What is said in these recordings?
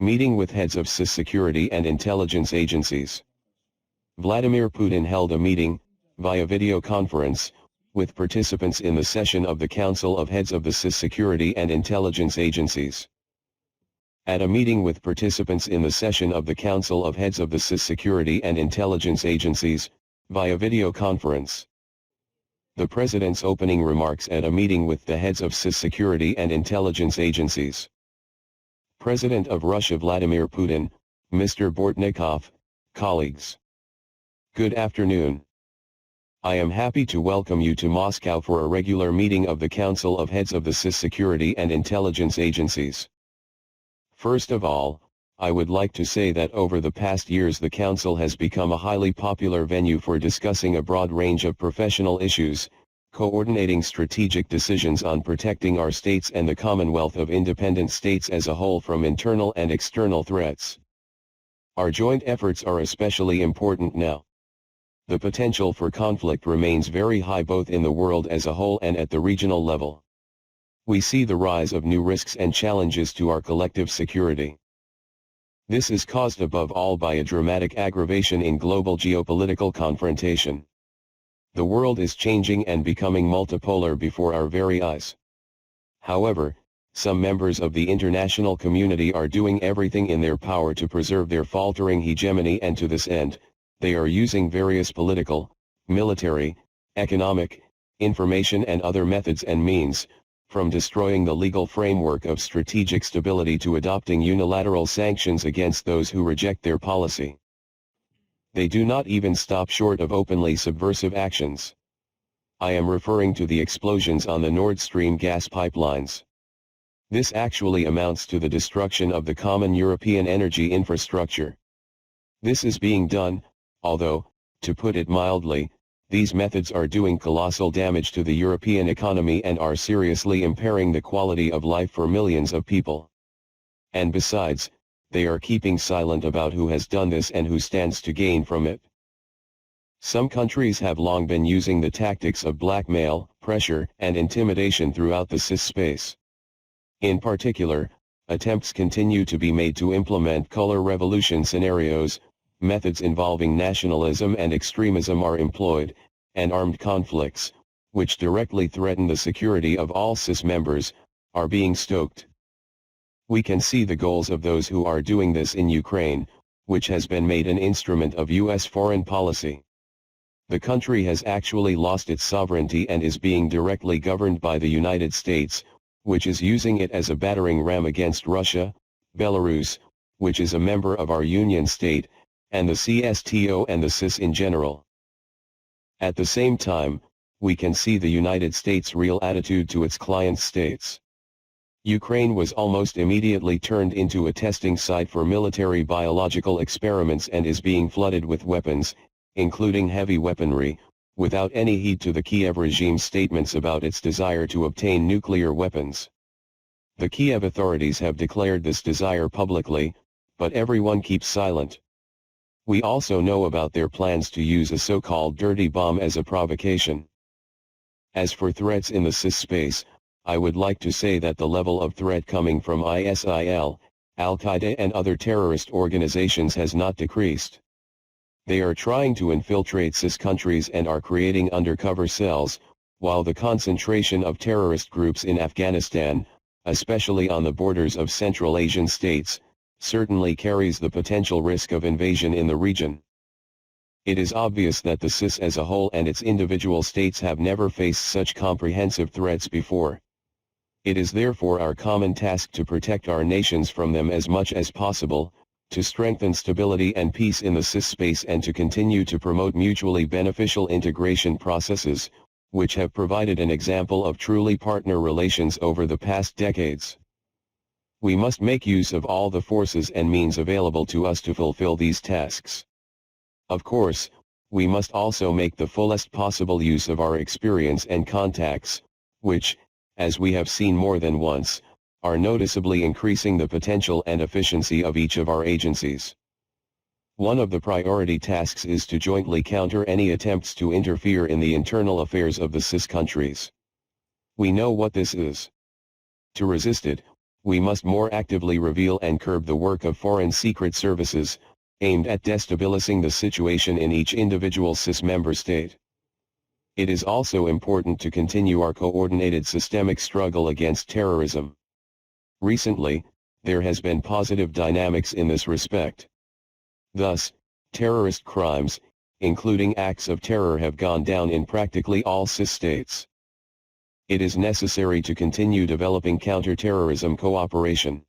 Meeting with heads of CIS security and intelligence agencies. Vladimir Putin held a meeting, via video conference, with participants in the session of the Council of Heads of the CIS security and intelligence agencies. At a meeting with participants in the session of the Council of Heads of the CIS security and intelligence agencies, via video conference. The President's opening remarks at a meeting with the heads of CIS security and intelligence agencies. President of Russia Vladimir Putin, Mr. Bortnikov, colleagues. Good afternoon. I am happy to welcome you to Moscow for a regular meeting of the Council of Heads of the CIS security and intelligence agencies. First of all, I would like to say that over the past years the Council has become a highly popular venue for discussing a broad range of professional issues, coordinating strategic decisions on protecting our states and the Commonwealth of Independent States as a whole from internal and external threats. Our joint efforts are especially important now. The potential for conflict remains very high both in the world as a whole and at the regional level. We see the rise of new risks and challenges to our collective security. This is caused above all by a dramatic aggravation in global geopolitical confrontation. The world is changing and becoming multipolar before our very eyes. However, some members of the international community are doing everything in their power to preserve their faltering hegemony, and to this end, they are using various political, military, economic, information and other methods and means, from destroying the legal framework of strategic stability to adopting unilateral sanctions against those who reject their policy. They do not even stop short of openly subversive actions. I am referring to the explosions on the Nord Stream gas pipelines. This actually amounts to the destruction of the common European energy infrastructure. This is being done, although, to put it mildly, these methods are doing colossal damage to the European economy and are seriously impairing the quality of life for millions of people. And besides, they are keeping silent about who has done this and who stands to gain from it. Some countries have long been using the tactics of blackmail, pressure, and intimidation throughout the CIS space. In particular, attempts continue to be made to implement color revolution scenarios, methods involving nationalism and extremism are employed, and armed conflicts, which directly threaten the security of all CIS members, are being stoked. We can see the goals of those who are doing this in Ukraine, which has been made an instrument of US foreign policy. The country has actually lost its sovereignty and is being directly governed by the United States, which is using it as a battering ram against Russia, Belarus, which is a member of our union state, and the CSTO and the CIS in general. At the same time, we can see the United States' real attitude to its client states. Ukraine was almost immediately turned into a testing site for military biological experiments and is being flooded with weapons, including heavy weaponry, without any heed to the Kiev regime's statements about its desire to obtain nuclear weapons. The Kiev authorities have declared this desire publicly, but everyone keeps silent. We also know about their plans to use a so-called dirty bomb as a provocation. As for threats in the CIS space, I would like to say that the level of threat coming from ISIL, Al-Qaeda and other terrorist organizations has not decreased. They are trying to infiltrate CIS countries and are creating undercover cells, while the concentration of terrorist groups in Afghanistan, especially on the borders of Central Asian states, certainly carries the potential risk of invasion in the region. It is obvious that the CIS as a whole and its individual states have never faced such comprehensive threats before. It is therefore our common task to protect our nations from them as much as possible, to strengthen stability and peace in the CIS space and to continue to promote mutually beneficial integration processes, which have provided an example of truly partner relations over the past decades. We must make use of all the forces and means available to us to fulfill these tasks. Of course, we must also make the fullest possible use of our experience and contacts, which, as we have seen more than once, are noticeably increasing the potential and efficiency of each of our agencies. One of the priority tasks is to jointly counter any attempts to interfere in the internal affairs of the CIS countries. We know what this is. To resist it, we must more actively reveal and curb the work of foreign secret services, aimed at destabilizing the situation in each individual CIS member state. It is also important to continue our coordinated systemic struggle against terrorism. Recently, there has been positive dynamics in this respect. Thus, terrorist crimes, including acts of terror, have gone down in practically all CIS states. It is necessary to continue developing counter-terrorism cooperation.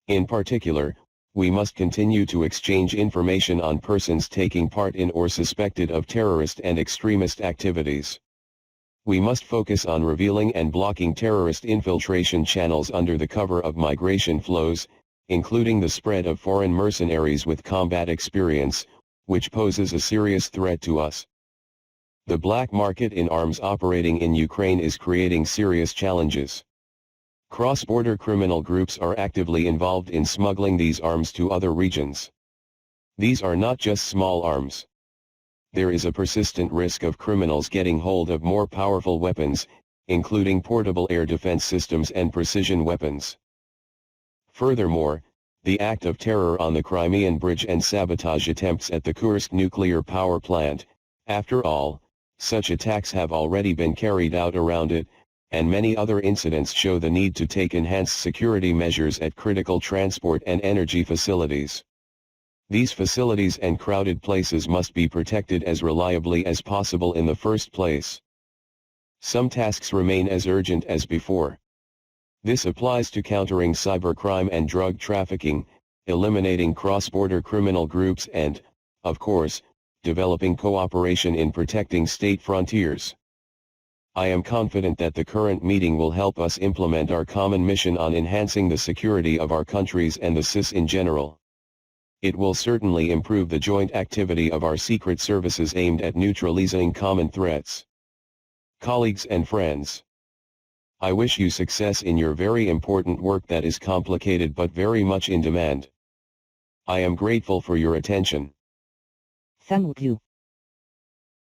In particular, we must continue to exchange information on persons taking part in or suspected of terrorist and extremist activities. We must focus on revealing and blocking terrorist infiltration channels under the cover of migration flows, including the spread of foreign mercenaries with combat experience, which poses a serious threat to us. The black market in arms operating in Ukraine is creating serious challenges. Cross-border criminal groups are actively involved in smuggling these arms to other regions. These are not just small arms. There is a persistent risk of criminals getting hold of more powerful weapons, including portable air defense systems and precision weapons. Furthermore, the act of terror on the Crimean Bridge and sabotage attempts at the Kursk nuclear power plant, after all, such attacks have already been carried out around it, and many other incidents show the need to take enhanced security measures at critical transport and energy facilities. These facilities and crowded places must be protected as reliably as possible in the first place. Some tasks remain as urgent as before. This applies to countering cybercrime and drug trafficking, eliminating cross-border criminal groups and, of course, developing cooperation in protecting state frontiers. I am confident that the current meeting will help us implement our common mission on enhancing the security of our countries and the CIS in general. It will certainly improve the joint activity of our secret services aimed at neutralizing common threats. Colleagues and friends, I wish you success in your very important work that is complicated but very much in demand. I am grateful for your attention. Thank you.